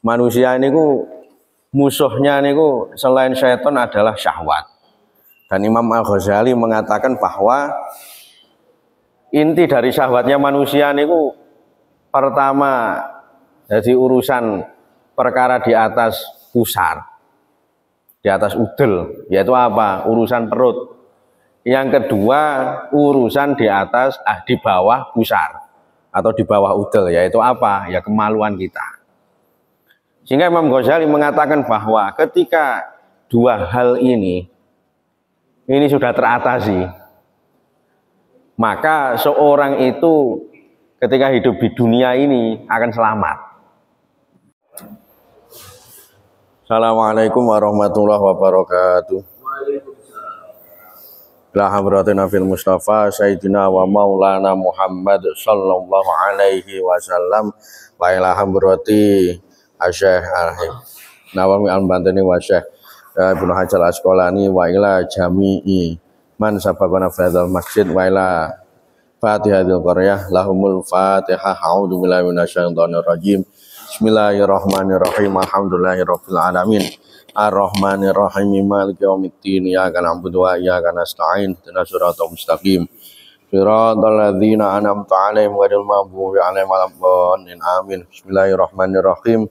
manusia niku musuhnya niku selain syaitan adalah syahwat. Dan Imam Al-Ghazali mengatakan bahwa inti dari syahwatnya manusia niku pertama jadi urusan perkara di atas pusar, di atas udel, yaitu apa? Urusan perut. Yang kedua urusan di atas di bawah pusar atau di bawah udel, yaitu apa? Ya kemaluan kita. Sehingga Imam Ghazali mengatakan bahwa ketika dua hal ini sudah teratasi, maka seorang itu ketika hidup di dunia ini akan selamat. Assalamualaikum warahmatullahi wabarakatuh. La hadratina fil Mustafa Sayyidina wa Maulana Muhammad sallallahu alaihi wasallam wa ila hadrati Syekh Nawawi Al-Bantani wa Syekh Ibnu Hajar Asqalani wa ila jami'i man sabaqana fi hadzal masjid wa ila Fatihatul Qaryah lahumul Fatihah. A'udzu billahi minasyaitonir rajim. Bismillahirrahmanirrahim. Alhamdulillahirabbil alamin. Ar-Rahmanir-Rahim. Maliki yaumiddin. Iyyaka na'budu wa iyyaka nasta'in. Ihdinas siratal mustaqim. Shiratal ladzina an'amta 'alaihim ghairil maghdubi 'alaihim waladdallin. Amin. Bismillahirrahmanirrahim.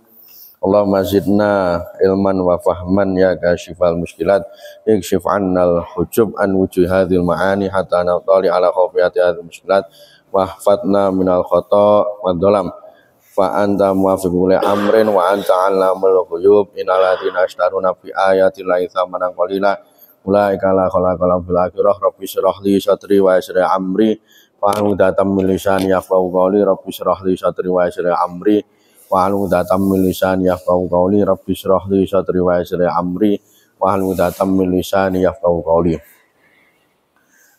Allahumma zidna ilman wa fahman ya kashifal muskilat. Ikshif 'annal hujub an wujuhadil ma'ani hatta natali 'ala khafiyati hadhil muskilat. Wahfatna minal khata' wad dhalam. Fa anta muwaffiqul amrin wa anta 'allamul ghuyub. Innal ladzina ashtaruna fi ayati llahi thamanan qalila ulaika la khalaqa fil akhirah. Rabbi shrah li sadri wa yassir amri wahlul 'uqdatam min lisani yafqahu qawli. Rabbi shrah li sadri wa yassir amri wahlul 'uqdatam min lisani yafqahu qawli. Rabbi shrah li sadri wa yassir amri wahlul 'uqdatam min lisani yafqahu qawli.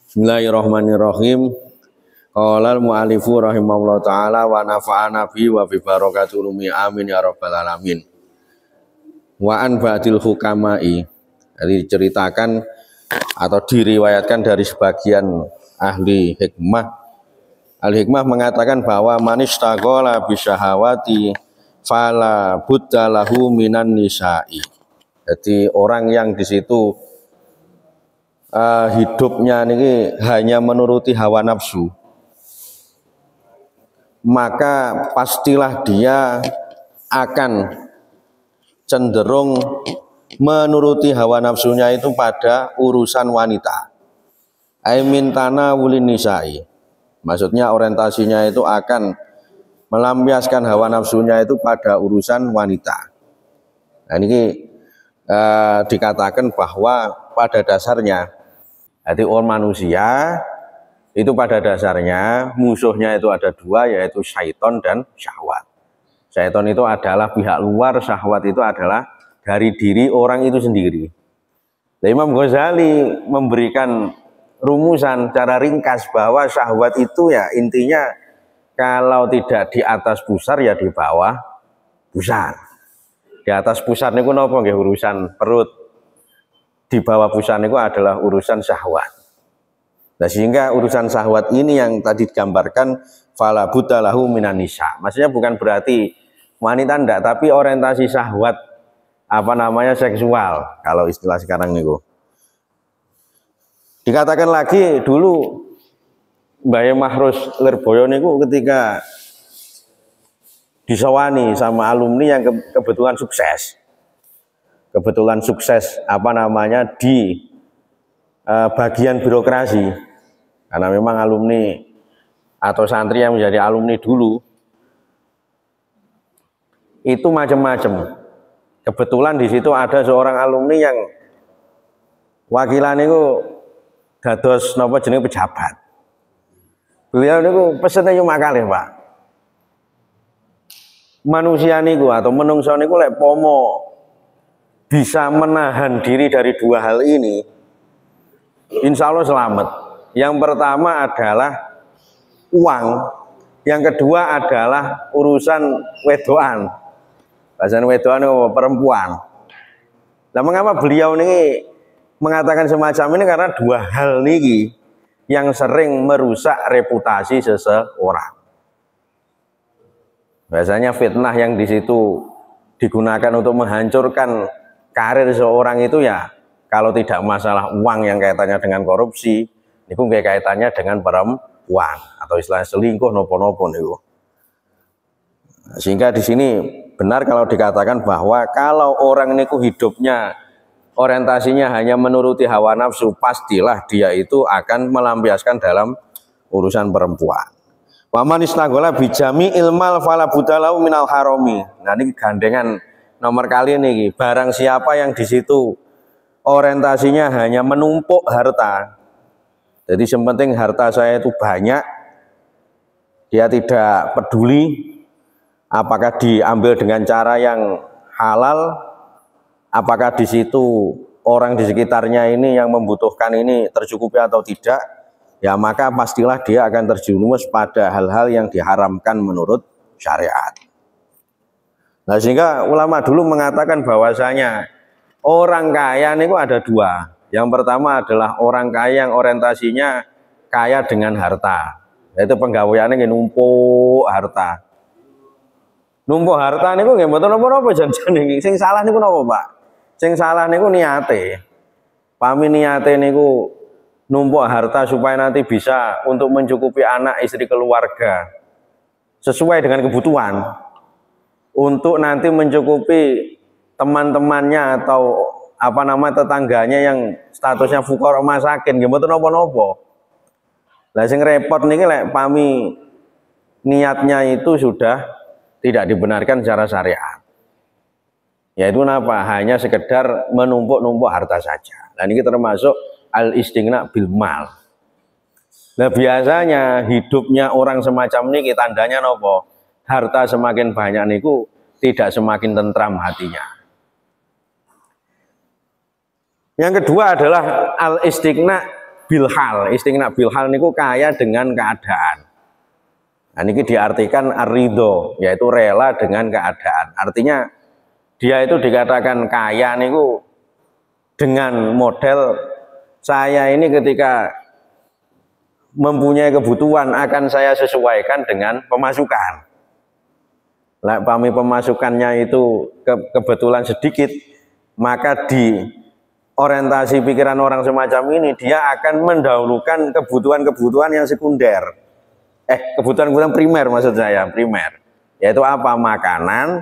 Bismillahirrahmanirrahim. Qala al-mu'allifu rahimahullah ta'ala wa nafa'ana bi wa bi barakatul umi amin ya rabbal alamin. Wa an ba'dil hukama'i, jadi diceritakan atau diriwayatkan dari sebagian ahli hikmah. Ahli hikmah mengatakan bahwa manistaghala bisyahawati fala budda lahu minan nisa'i. Jadi orang yang di situ hidupnya ini hanya menuruti hawa nafsu, maka pastilah dia akan cenderung menuruti hawa nafsunya itu pada urusan wanita. Aimintana wulin nisa'i, maksudnya orientasinya itu akan melampiaskan hawa nafsunya itu pada urusan wanita. Nah ini dikatakan bahwa pada dasarnya jadi orang manusia itu pada dasarnya musuhnya itu ada dua, yaitu syaiton dan syahwat. Syaiton itu adalah pihak luar, syahwat itu adalah dari diri orang itu sendiri. Nah, Imam Ghazali memberikan rumusan cara ringkas bahwa syahwat itu ya intinya kalau tidak di atas pusar ya di bawah pusar. Di atas pusar niku napa nggih urusan perut. Di bawah pusar niku adalah urusan syahwat. Nah, sehingga urusan syahwat ini yang tadi digambarkan fala budda lahu minan nisa. Maksudnya bukan berarti wanita ndak, tapi orientasi syahwat seksual kalau istilah sekarang niku. Dikatakan lagi dulu Mbah Mahrus Lirboyo niku ketika disewani sama alumni yang kebetulan sukses. Kebetulan sukses di bagian birokrasi, karena memang alumni atau santri yang menjadi alumni dulu itu macam-macam. Kebetulan di situ ada seorang alumni yang wakilan itu dados napa jenenge pejabat. Beliau niku pesene yo makalih, Pak. Manusia niku atau menungso niku lek pomo bisa menahan diri dari dua hal ini, insya Allah selamat. Yang pertama adalah uang, yang kedua adalah urusan wedoan. Bahasan wedoan itu perempuan. Nah, mengapa beliau ini mengatakan semacam ini? Karena dua hal ini yang sering merusak reputasi seseorang. Biasanya fitnah yang di situ digunakan untuk menghancurkan karir seorang itu ya, kalau tidak masalah uang yang kaitannya dengan korupsi, itu kaitannya dengan perempuan atau istilah selingkuh nopo-nopo niku. Sehingga di sini benar kalau dikatakan bahwa kalau orang niku hidupnya orientasinya hanya menuruti hawa nafsu, pastilah dia itu akan melampiaskan dalam urusan perempuan. Waman istagola bijami ilmal fala budalau minal haromi. Nah ini gandengan nomor kali ini, barang siapa yang di situ orientasinya hanya menumpuk harta, jadi yang penting harta saya itu banyak, dia tidak peduli apakah diambil dengan cara yang halal, apakah di situ orang di sekitarnya ini yang membutuhkan ini tercukupi atau tidak, ya maka pastilah dia akan terjerumus pada hal-hal yang diharamkan menurut syariat. Nah sehingga ulama dulu mengatakan bahwasanya orang kaya niku ada dua. Yang pertama adalah orang kaya yang orientasinya kaya dengan harta, yaitu penggaweane nggih numpuk harta. Numpuk harta niku nggih mboten napa-napa jan-jan niki. Sing salah niku napa, Pak? Sing salah niku niate. Pami niate niku numpuk harta supaya nanti bisa untuk mencukupi anak, istri, keluarga sesuai dengan kebutuhan, untuk nanti mencukupi teman-temannya atau apa nama tetangganya yang statusnya fuqara masakin nggih mboten napa-napa. Lah sing repot niki lek pami niatnya itu sudah tidak dibenarkan secara syariat. Yaitu apa? Hanya sekedar menumpuk-numpuk harta saja. Dan ini termasuk al-istighna bil mal. Nah biasanya hidupnya orang semacam ini tandanya nopo? Harta semakin banyak niku tidak semakin tentram hatinya. Yang kedua adalah al-istighna bil hal. Istighna bil hal niku kaya dengan keadaan. Nah ini diartikan ar-ridho, yaitu rela dengan keadaan. Artinya dia itu dikatakan kaya niku dengan model saya ini ketika mempunyai kebutuhan akan saya sesuaikan dengan pemasukan. Nah, pemasukannya itu kebetulan sedikit, maka di orientasi pikiran orang semacam ini dia akan mendahulukan kebutuhan-kebutuhan yang sekunder. Kebutuhan-kebutuhan primer maksud saya, primer. Yaitu apa? Makanan,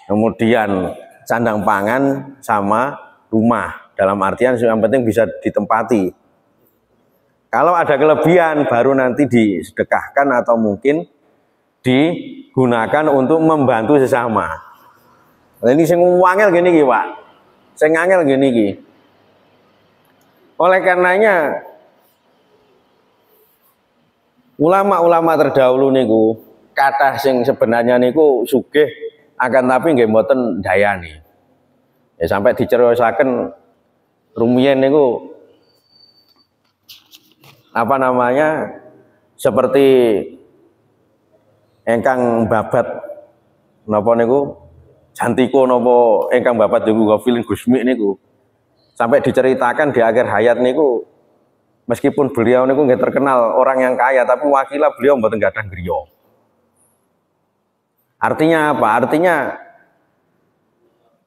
kemudian sandang pangan sama rumah. Dalam artian yang penting bisa ditempati. Kalau ada kelebihan baru nanti disedekahkan atau mungkin digunakan untuk membantu sesama. Nah, ini sing wangel gini ki, Pak. Sing angel gini ki. Oleh karenanya ulama-ulama terdahulu niku kathah sing sebenarnya niku sugih akan tapi nggih mboten dayani. Ya sampai diceriyosaken rumiyin niku apa namanya seperti engkang babat napa niku Jantiko napa engkang babat niku Ghafilin Gusmi niku sampai diceritakan di akhir hayat niku meskipun beliau niku nggih terkenal orang yang kaya tapi wakilah beliau mboten gadah griya. Artinya apa? Artinya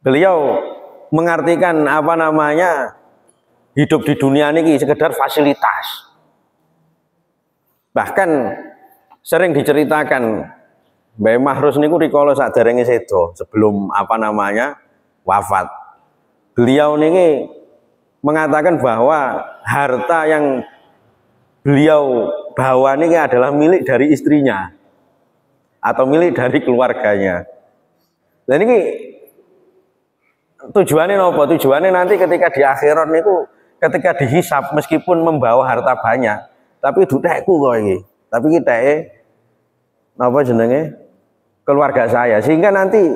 beliau mengartikan apa namanya hidup di dunia ini sekedar fasilitas. Bahkan sering diceritakan Mbah Mahrus niku rikala saderenge sedo sebelum apa namanya wafat. Beliau niki mengatakan bahwa harta yang beliau bawa niki adalah milik dari istrinya atau milik dari keluarganya. Dan ini tujuannya apa? Tujuannya nanti ketika di akhirat niku ketika dihisap meskipun membawa harta banyak, tapi dutekku kok iki. Tapi kitake napa jenenge? Keluarga saya. Sehingga nanti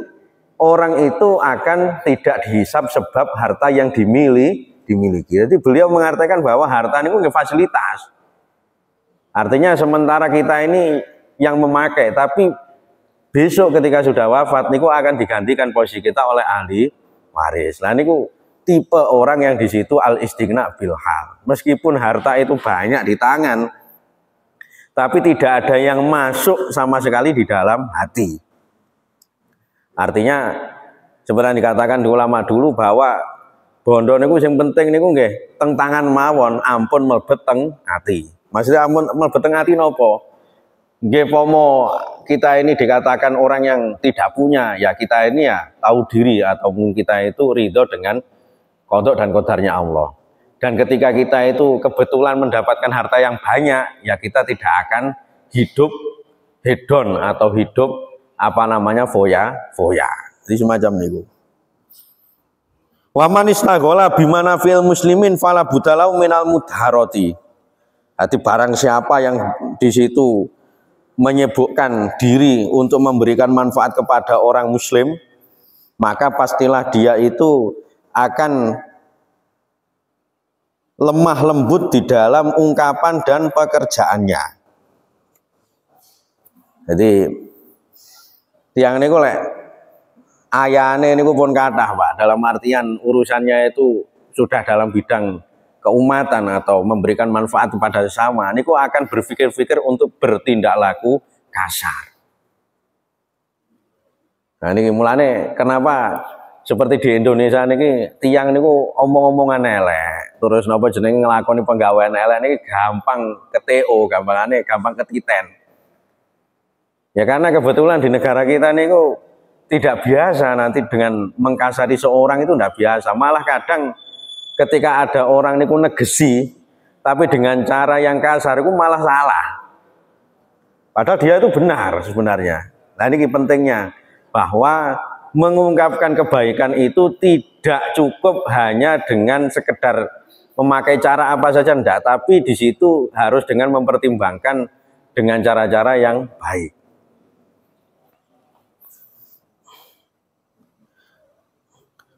orang itu akan tidak dihisap sebab harta yang dimiliki. Jadi beliau mengatakan bahwa harta niku nggih fasilitas. Artinya sementara kita ini yang memakai, tapi besok ketika sudah wafat niku akan digantikan posisi kita oleh ahli waris. Nah niku tipe orang yang di situ al-istighna bil hal. Meskipun harta itu banyak di tangan, tapi tidak ada yang masuk sama sekali di dalam hati. Artinya seperti yang dikatakan di ulama dulu bahwa bondo niku yang penting niku nggih teng tangan mawon ampun mlebet teng ati. Maksudnya ampun mlebet teng ati napa? Nggih pomo kita ini dikatakan orang yang tidak punya, ya kita ini ya tahu diri ataupun kita itu ridho dengan qada dan qadarnya Allah. Dan ketika kita itu kebetulan mendapatkan harta yang banyak, ya kita tidak akan hidup hedon atau hidup apa namanya foya. Jadi semacam niku. Wa man istaghala bimana fil muslimin fala budalau minal mudharati. Hati barang siapa yang di situ menyibukkan diri untuk memberikan manfaat kepada orang muslim, maka pastilah dia itu akan lemah lembut di dalam ungkapan dan pekerjaannya. Jadi tiang niku lek ayane niku pun kathah, Pak. Dalam artian urusannya itu sudah dalam bidang keumatan atau memberikan manfaat kepada sesama, niku akan berpikir-pikir untuk bertindak laku kasar. Nah ini mulane kenapa seperti di Indonesia niki tiang niku omong-omongan elek, terus napa jenenge nglakoni penggawean elek niki gampang keteo, gampang ketiten. Ya karena kebetulan di negara kita niku tidak biasa nanti dengan mengkasari seorang itu tidak biasa. Malah kadang ketika ada orang niku negesi tapi dengan cara yang kasar itu malah salah. Padahal dia itu benar sebenarnya. Nah ini pentingnya bahwa mengungkapkan kebaikan itu tidak cukup hanya dengan sekedar memakai cara apa saja, enggak, tapi di situ harus dengan mempertimbangkan dengan cara-cara yang baik.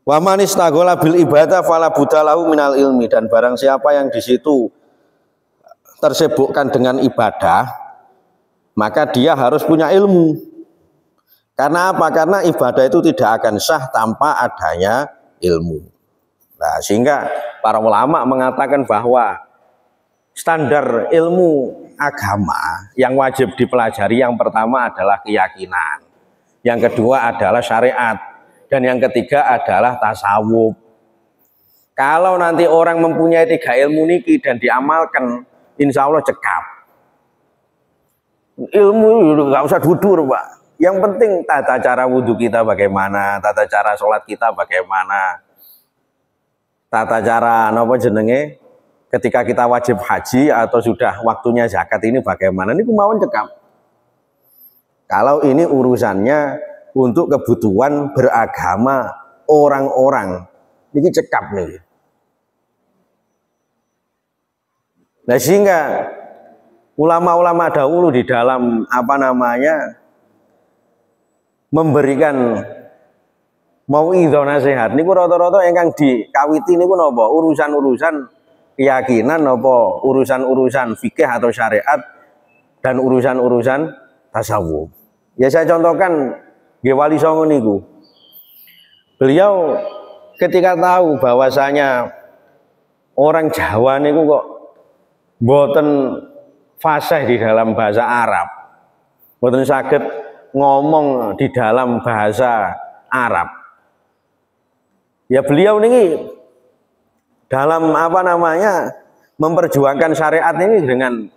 Wa man istaghala bil ibadah fala budalahu minal ilmi, dan barang siapa yang di situ tersibukkan dengan ibadah, maka dia harus punya ilmu. Karena apa? Karena ibadah itu tidak akan sah tanpa adanya ilmu. Nah, sehingga para ulama mengatakan bahwa standar ilmu agama yang wajib dipelajari yang pertama adalah keyakinan, yang kedua adalah syariat, dan yang ketiga adalah tasawuf. Kalau nanti orang mempunyai 3 ilmu niki dan diamalkan, insya Allah cekap. Ilmu nggak usah dudur, Pak. Yang penting tata cara wudhu kita bagaimana, tata cara sholat kita bagaimana, tata cara napa jenenge ketika kita wajib haji atau sudah waktunya zakat ini bagaimana. Ini kemauan cekap. Kalau ini urusannya untuk kebutuhan beragama orang-orang, ini cekap nih. Nah sehingga ulama-ulama dahulu di dalam apa namanya memberikan mauidhah nasihat niku rata-rata ingkang dikawiti niku napa urusan-urusan keyakinan, napa urusan-urusan fikih atau syariat, dan urusan-urusan tasawuf. Ya saya contohkan nggih Wali Songo niku. Beliau ketika tahu bahwasanya orang Jawa niku kok mboten fasih di dalam bahasa Arab, mboten saged ngomong di dalam bahasa Arab. Ya beliau ini dalam apa namanya memperjuangkan syariat ini dengan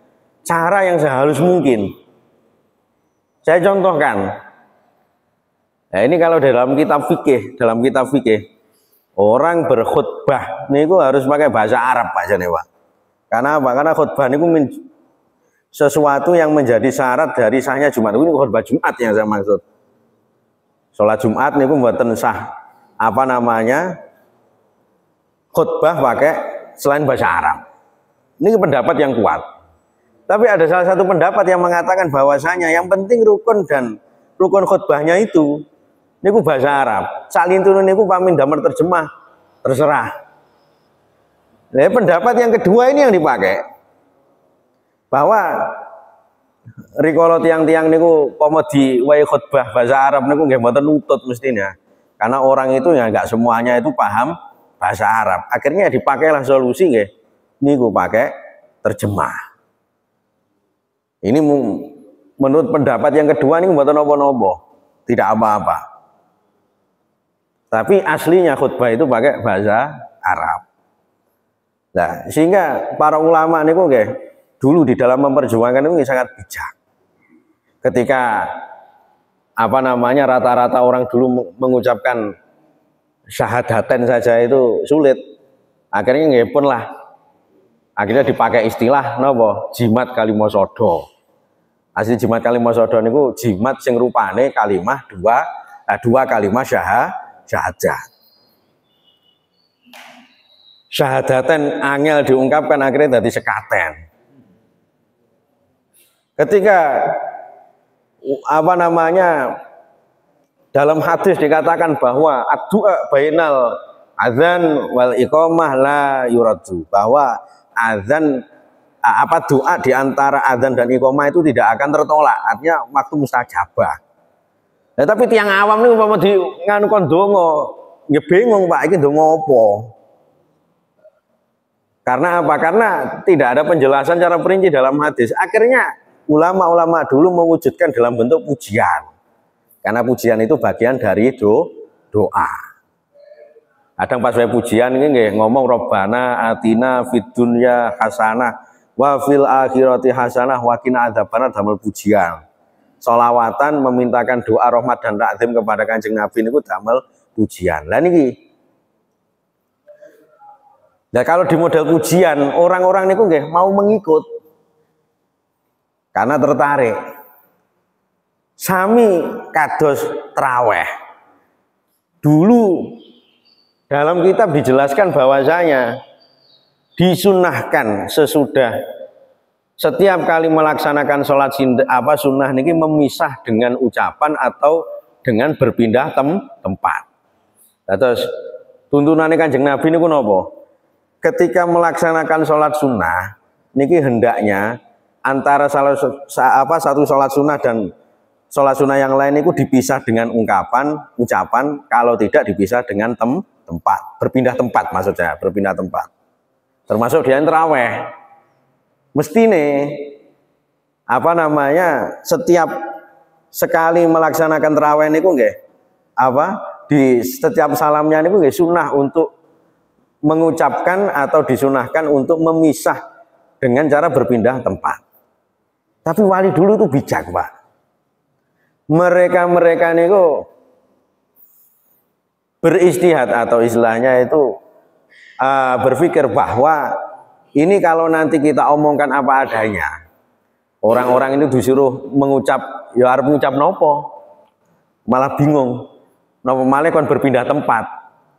cara yang sehalus mungkin. Saya contohkan. Nah ini kalau dalam kitab fikih, orang berkhutbah niku harus pakai bahasa Arab Pak jane, Pak. Karena apa? Karena khutbah niku sesuatu yang menjadi syarat dari sahnya Jumat. Ini khutbah Jumat yang saya maksud. Sholat Jumat niku mboten sah apa namanya khutbah pakai selain bahasa Arab. Ini pendapat yang kuat. Tapi ada salah satu pendapat yang mengatakan bahwasanya yang penting rukun khutbahnya itu niku bahasa Arab. Salintun niku pamin damel terjemah terserah. Nah, pendapat yang kedua ini yang dipakai. Bahwa rikala tiang-tiang niku pomo diwai khutbah bahasa Arab niku nggih mboten nutut mestinya. Karena orang itu ya enggak semuanya itu paham bahasa Arab. Akhirnya dipakailah solusi nggih niku pakai terjemah. Ini menurut pendapat yang kedua niku mboten napa-napa, tidak apa-apa. Tapi aslinya khutbah itu pakai bahasa Arab. Nah, sehingga para ulama niku nggih dulu di dalam memperjuangkan itu sangat bijak. Ketika apa namanya rata-rata orang dulu mengucapkan syahadaten saja itu sulit. Akhirnya nggih pun lah. Akhirnya dipakai istilah napa? Jimat kalimah sodo. Asli jimat kalimah sodo niku jimat sing rupane kalimah dua kalimah syahadat. Syahadaten angel diungkapkan akhirnya jadi sekaten. Ketika apa namanya dalam hadis dikatakan bahwa ad-du'a bainal adzan wal iqamah la yuraddu, bahwa azan doa di antara adzan dan iqamah itu tidak akan tertolak, artinya waktu mustajabah. Nah, tapi tiang awam ini umpama di nganu kon donga, nggih bingung Pak, iki donga apa? Karena apa? Karena tidak ada penjelasan secara perinci dalam hadis. Akhirnya ulama-ulama dulu mewujudkan dalam bentuk pujian. Karena pujian itu bagian dari doa. Kadang pas saya pujian ini nggih ngomong Robbana atina fid dunya hasanah wa fil akhirati hasanah wa qina adzabannar, damel pujian. Sholawatan memintakan doa rahmat dan takzim kepada Kanjeng Nabi niku damel pujian. Lah niki. Nah kalau di model pujian orang-orang niku nggih mau mengikut karena tertarik. Sami kados traweh. Dulu dalam kitab dijelaskan bahwasanya disunahkan sesudah setiap kali melaksanakan sholat sunnah niki memisah dengan ucapan atau dengan berpindah tempat. Terus tuntunane Kanjeng Nabi niku napa? Ketika melaksanakan sholat sunnah niki hendaknya antara satu sholat sunnah dan sholat sunnah yang lain itu dipisah dengan ucapan, kalau tidak dipisah dengan tempat, berpindah tempat maksudnya, berpindah tempat. Termasuk dia tarawih. Mestine apa namanya setiap sekali melaksanakan tarawih niku nggih di setiap salamnya niku nggih sunnah untuk mengucapkan atau disunahkan untuk memisah dengan cara berpindah tempat. Tapi wali dulu itu bijak, Pak. Mereka niku beristihad atau istilahnya itu berpikir bahwa ini kalau nanti kita omongkan apa adanya, orang-orang ini disuruh mengucap, ya harus mengucap nopo, malah bingung, nopo malah kon berpindah tempat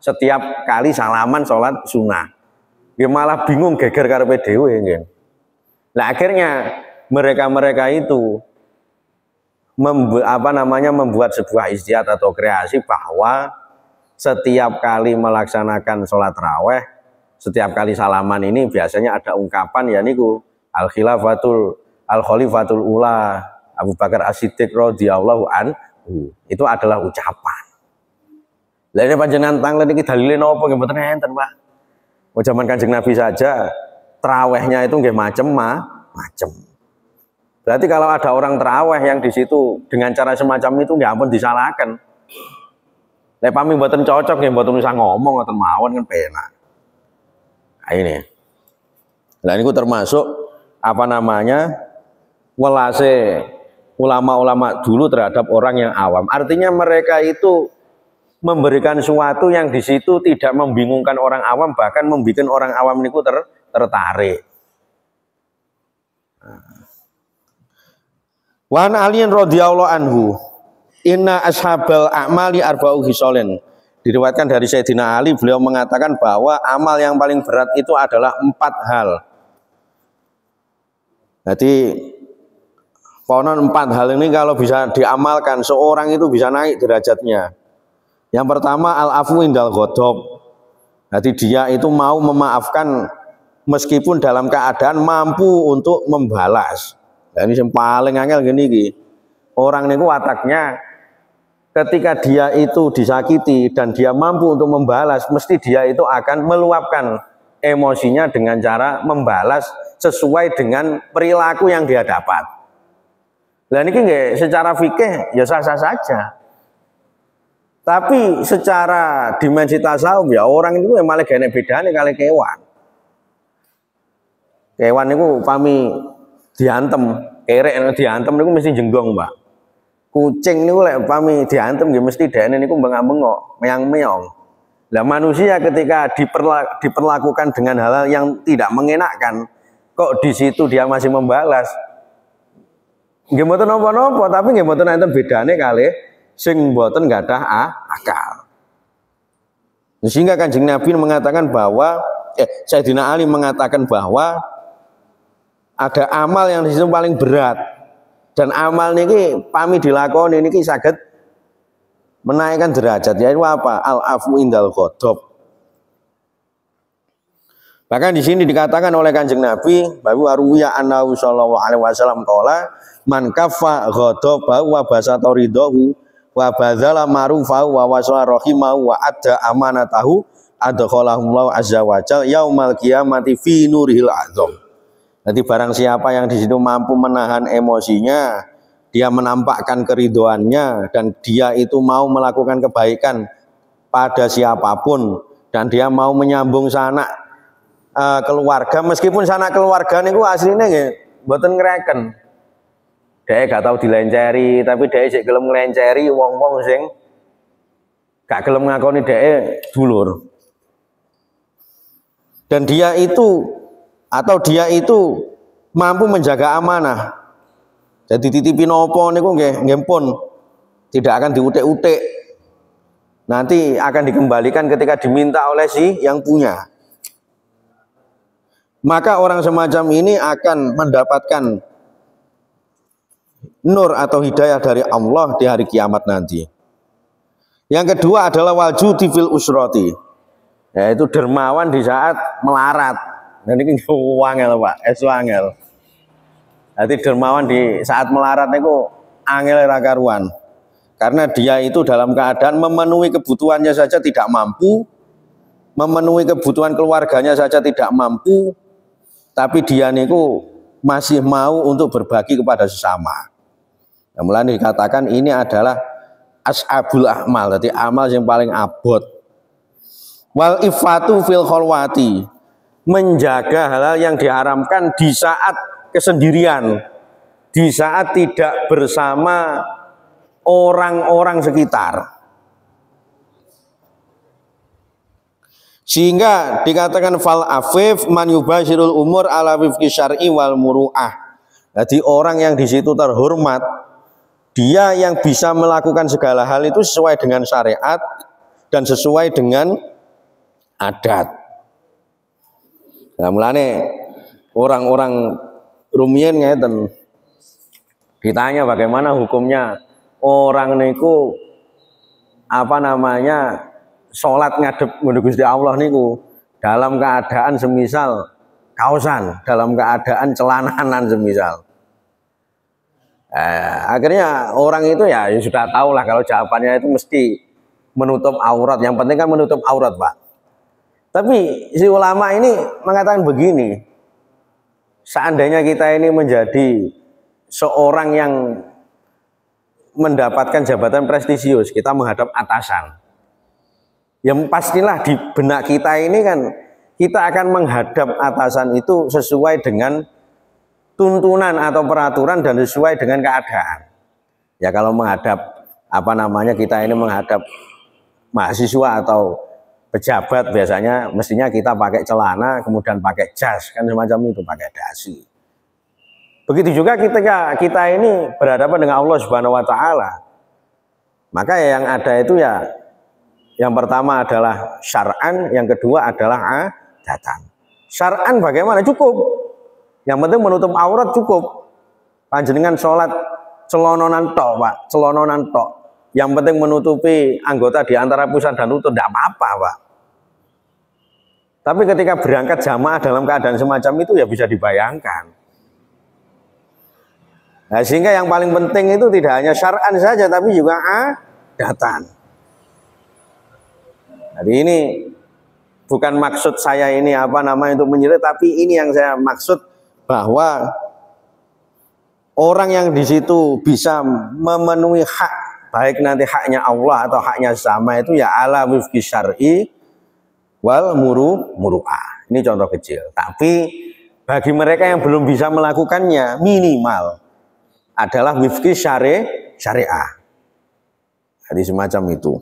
setiap kali salaman sholat sunnah, ya malah bingung geger karepe dhewe nggih. Nah akhirnya mereka itu membuat sebuah ijtihad atau kreasi bahwa setiap kali melaksanakan sholat raweh, setiap kali salaman ini biasanya ada ungkapan ya niku al-khalifatul ula Abu Bakar As-Siddiq radhiyallahu anhu, itu adalah ucapan. Lah ini panjenengan tanglet iki dalile napa nggih mboten enten, Pak. Oh zaman Kanjeng Nabi saja trawehnya itu nggih macem. Berarti kalau ada orang traweh yang di situ dengan cara semacam itu nggih ampun disalahkan. Lek pami mboten cocok nggih mboten usah ngomong ngoten mawon kan penak. Nah, ini. Lah niku termasuk apa namanya? Welase ulama-ulama dulu terhadap orang yang awam. Artinya mereka itu memberikan sesuatu yang di situ tidak membingungkan orang awam, bahkan membuat orang awam niku tertarik. Wa an aliyin radhiyallahu anhu inna ashabal a'mali arba'u hisolin. Diriwayatkan dari Sayyidina Ali, beliau mengatakan bahwa amal yang paling berat itu adalah 4 hal. Jadi konon 4 hal ini kalau bisa diamalkan seorang itu bisa naik derajatnya. Yang pertama al-afu indal ghadab. Jadi dia itu mau memaafkan meskipun dalam keadaan mampu untuk membalas. Nah, ini yang paling angel gini iki. Orang niku wataknya ketika dia itu disakiti dan dia mampu untuk membalas, mesti dia itu akan meluapkan emosinya dengan cara membalas sesuai dengan perilaku yang dia dapat. Lah niki nggih secara fikih ya sah-sah saja. Tapi secara dimensi tasawuf ya orang itu malah gak enak bedane kali kewan. Kewan itu pami diantem, kerek diantem niku mesti jenggong, Mbak. Kucing niku lek pami diantem nggih mesti dekne niku bengak-bengok, meong-meong. Lah manusia ketika diperlakukan dengan hal yang tidak mengenakkan, kok di situ dia masih membalas. Nggih mboten napa-napa, tapi nggih mboten enten bedane kalih sing mboten gadah akal. Sehingga Kanjeng Nabi mengatakan bahwa Sayyidina Ali mengatakan bahwa ada amal yang di situ paling berat, dan amal niki pami dilakoni niki saged menaikkan derajat, yaitu apa? Al-afu indal ghadab. Bahkan di sini dikatakan oleh Kanjeng Nabi bahwa ruwiya annahu sallallahu alaihi wasallam qala man kaffa ghadabahu wa basata ridahu wa badzala ma'rufahu wa wasala rahimahu wa adda amanatahu adkhalahullahu azza wa jalla yaumal qiyamati fi nuril azam. Jadi barang siapa yang di situ mampu menahan emosinya, dia menampakkan keridoannya, dan dia itu mau melakukan kebaikan pada siapapun, dan dia mau menyambung sanak keluarga, meskipun sanak keluarga niku aslinya nggih mboten ngreken. Dhek gak tahu dilenceri, tapi dhek sik gelem nglenceri wong-wong sing gak gelem ngakoni dhek dulur. Dan dia itu mampu menjaga amanah. Jadi titipi nopo niku nggih pun tidak akan diutek-utek. Nanti akan dikembalikan ketika diminta oleh si yang punya. Maka orang semacam ini akan mendapatkan nur atau hidayah dari Allah di hari kiamat nanti. Yang kedua adalah waljudi fil usrati, yaitu dermawan di saat melarat. Nah ini wangel Pak, wangel. Jadi dermawan di saat melarat niku angel ra karuan. Karena dia itu dalam keadaan memenuhi kebutuhannya saja tidak mampu, memenuhi kebutuhan keluarganya saja tidak mampu, tapi dia niku masih mau untuk berbagi kepada sesama. Nah, mulai dikatakan ini adalah ashabul amal, jadi amal yang paling abot. Wal ifatu fil khalwati, menjaga hal-hal yang diharamkan di saat kesendirian, di saat tidak bersama orang-orang sekitar. Sehingga dikatakan fal afif man yubashirul umur ala wifqi syar'i wal muru'ah. Jadi orang yang di situ terhormat, dia yang bisa melakukan segala hal itu sesuai dengan syariat dan sesuai dengan adat. Nah, mulane orang-orang rumiyin ngeten ditanya bagaimana hukumnya orang niku sholat ngadep Gusti Allah niku dalam keadaan semisal kaosan, dalam keadaan celananan semisal. Akhirnya orang itu ya sudah tahu lah kalau jawabannya itu mesti menutup aurat. Yang penting kan menutup aurat, Pak. Tapi si ulama ini mengatakan begini, seandainya kita ini menjadi seorang yang mendapatkan jabatan prestisius, kita menghadap atasan, yang pastilah di benak kita ini kan kita akan menghadap atasan itu sesuai dengan tuntunan atau peraturan dan sesuai dengan keadaan. Ya kalau menghadap kita ini menghadap mahasiswa atau pejabat, biasanya mestinya kita pakai celana kemudian pakai jas, kan semacam itu, pakai dasi. Begitu juga ketika kita ini berhadapan dengan Allah Subhanahu wa taala. Maka yang ada itu ya yang pertama adalah syar'an, yang kedua adalah adatan. Syar'an bagaimana? Cukup. Yang penting menutup aurat cukup. Panjenengan sholat celononan tok, Pak, celononan tok. Yang penting menutupi anggota di antara pusat dan lutut, tidak apa-apa, Pak. Tapi ketika berangkat jamaah dalam keadaan semacam itu ya bisa dibayangkan. Nah, sehingga yang paling penting itu tidak hanya syar'an saja, tapi juga adatan. Jadi ini bukan maksud saya ini untuk menyeret, tapi ini yang saya maksud bahwa orang yang di situ bisa memenuhi hak baik nanti haknya Allah atau haknya sama itu ya ala wifqi syar'i wal muru'ah. Ini contoh kecil. Tapi bagi mereka yang belum bisa melakukannya, minimal adalah wifqi syariah. Jadi semacam itu.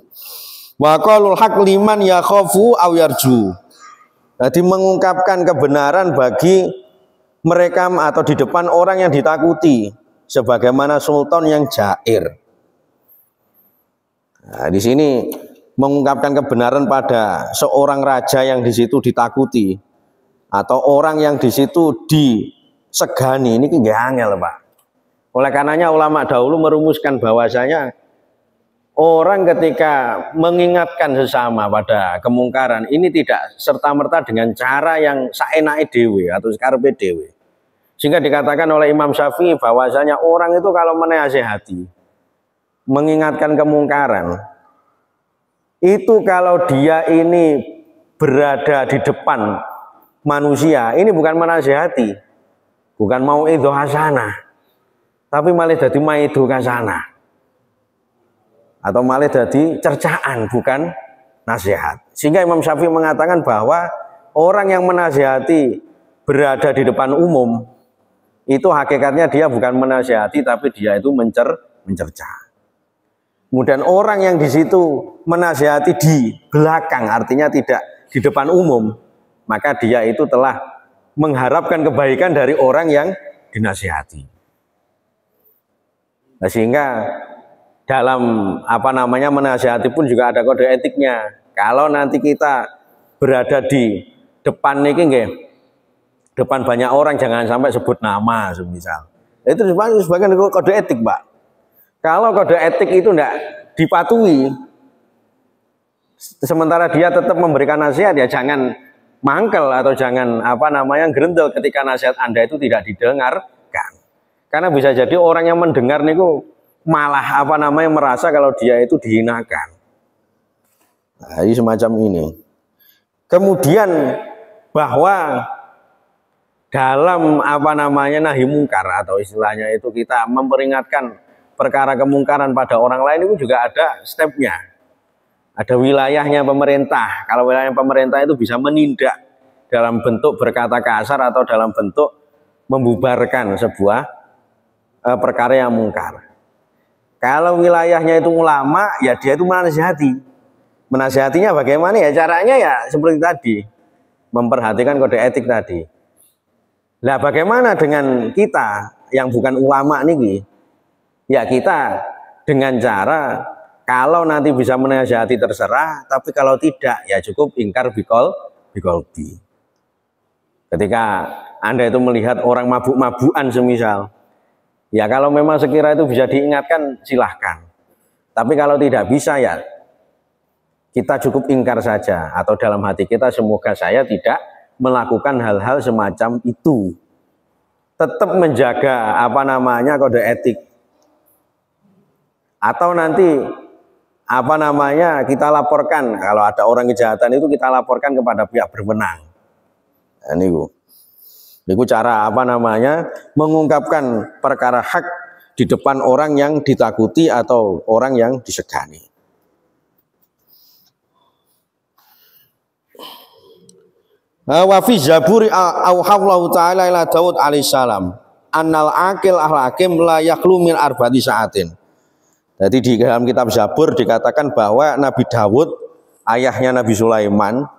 Wa qaulul haq liman yakhafu aw yarju. Jadi mengungkapkan kebenaran bagi mereka atau di depan orang yang ditakuti, sebagaimana sultan yang jair. Nah, di sini mengungkapkan kebenaran pada seorang raja yang di situ ditakuti atau orang yang di situ disegani, ini nggak angel, Pak. Oleh karenanya ulama dahulu merumuskan bahwasanya orang ketika mengingatkan sesama pada kemungkaran ini tidak serta-merta dengan cara yang saenake dhewe atau karepe dhewe. Sehingga dikatakan oleh Imam Syafi'i bahwasanya orang itu kalau menasihati, mengingatkan kemungkaran, itu kalau dia ini berada di depan manusia, ini bukan menasihati, bukan mau itu hasanah, tapi malah jadi maidu hasanah. Atau malah jadi cercaan, bukan nasihat. Sehingga Imam Syafi'i mengatakan bahwa orang yang menasihati berada di depan umum, itu hakikatnya dia bukan menasihati, tapi dia itu mencerca. Kemudian orang yang di situ menasihati di belakang, artinya tidak di depan umum, maka dia itu telah mengharapkan kebaikan dari orang yang dinasihati. Nah, sehingga dalam menasihati pun juga ada kode etiknya. Kalau nanti kita berada di depan niki nggih, depan banyak orang jangan sampai sebut nama semisal. Itu sebagian kode etik, Pak. Kalau kode etik itu tidak dipatuhi, sementara dia tetap memberikan nasihat, ya jangan mangkel atau jangan gerendel ketika nasihat Anda itu tidak didengarkan. Karena bisa jadi orang yang mendengar niku malah merasa kalau dia itu dihinakan. Nah, ini semacam ini. Kemudian bahwa dalam nahi mungkar atau istilahnya itu kita memperingatkan perkara kemungkaran pada orang lain itu juga ada stepnya. Ada wilayahnya pemerintah. Kalau wilayah pemerintah itu bisa menindak dalam bentuk berkata kasar atau dalam bentuk membubarkan sebuah perkara yang mungkar. Kalau wilayahnya itu ulama, ya dia itu menasihati. Menasihatinya bagaimana ya? Caranya ya seperti tadi, memperhatikan kode etik tadi. Nah, bagaimana dengan kita yang bukan ulama nih? Ya kita dengan cara kalau nanti bisa menasihati terserah, tapi kalau tidak ya cukup ingkar biqolbi. Ketika Anda itu melihat orang mabuk-mabukan semisal, ya kalau memang sekira itu bisa diingatkan silahkan. Tapi kalau tidak bisa ya kita cukup ingkar saja. Atau dalam hati kita semoga saya tidak melakukan hal-hal semacam itu. Tetap menjaga kode etik. Atau nanti kita laporkan kalau ada orang kejahatan itu kita laporkan kepada pihak berwenang. Nah, ini cara mengungkapkan perkara hak di depan orang yang ditakuti atau orang yang disegani. Wa fi Zaburi auhallahu ta'ala ila Daud alaihissalam annal akil hakim la yakhlu min arba'ati sa'atin. Jadi di dalam kitab Zabur dikatakan bahwa Nabi Daud, ayahnya Nabi Sulaiman,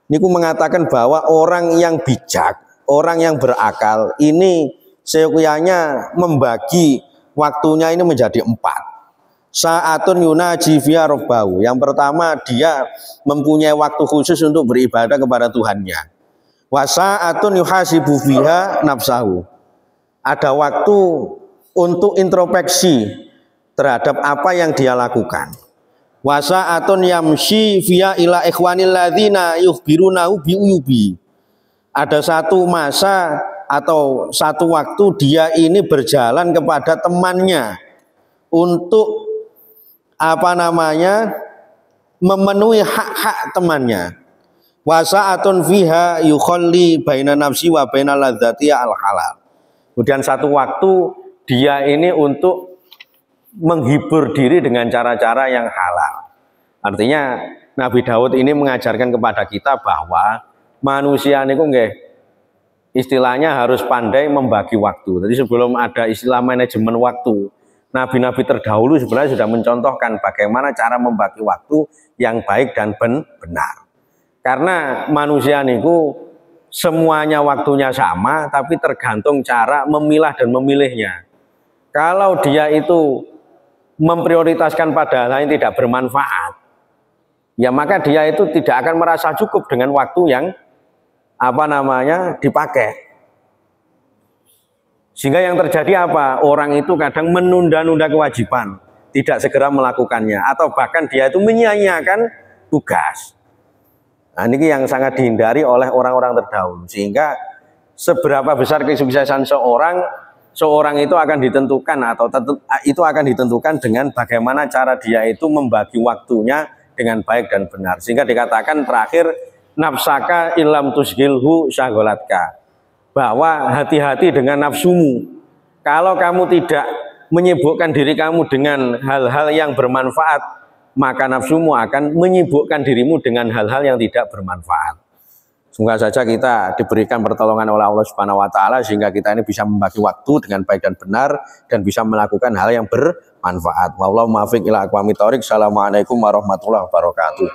niku mengatakan bahwa orang yang bijak, orang yang berakal ini seyogyanya membagi waktunya ini menjadi 4. Sa'atun yunaji fiha rabbahu. Yang pertama dia mempunyai waktu khusus untuk beribadah kepada Tuhannya. Wa sa'atun yuhasibu fiha nafsahu. Ada waktu untuk introspeksi terhadap apa yang dia lakukan. Wa sa'atun yamshi fiha ila ikhwanil ladzina yukhbirunahu biuyubi. Ada satu masa atau satu waktu dia ini berjalan kepada temannya untuk memenuhi hak-hak temannya. Wa sa'atun fiha yukhalli baina nafsi wa baina ladzati al halal. Kemudian satu waktu dia ini untuk menghibur diri dengan cara-cara yang halal. Artinya Nabi Daud ini mengajarkan kepada kita bahwa manusia niku nggih istilahnya harus pandai membagi waktu. Jadi sebelum ada istilah manajemen waktu, nabi-nabi terdahulu sebenarnya sudah mencontohkan bagaimana cara membagi waktu yang baik dan benar. Karena manusia niku semuanya waktunya sama, tapi tergantung cara memilah dan memilihnya. Kalau dia itu memprioritaskan pada hal yang tidak bermanfaat, ya maka dia itu tidak akan merasa cukup dengan waktu yang dipakai. Sehingga yang terjadi apa? Orang itu kadang menunda-nunda kewajiban, tidak segera melakukannya, atau bahkan dia itu menyia-nyiakan tugas. Nah, ini yang sangat dihindari oleh orang-orang terdahulu. Sehingga seberapa besar kesuksesan seorang itu akan ditentukan itu akan ditentukan dengan bagaimana cara dia itu membagi waktunya dengan baik dan benar. Sehingga dikatakan terakhir, nafsaka ilam tusgilhu syagolatka, bahwa hati-hati dengan nafsumu. Kalau kamu tidak menyibukkan diri kamu dengan hal-hal yang bermanfaat, maka nafsumu akan menyibukkan dirimu dengan hal-hal yang tidak bermanfaat. Semoga saja kita diberikan pertolongan oleh Allah Subhanahu wa taala sehingga kita ini bisa membagi waktu dengan baik dan benar dan bisa melakukan hal yang bermanfaat. Wallahu muwaffiq ila aqwamit thoriq. Assalamualaikum warahmatullahi wabarakatuh.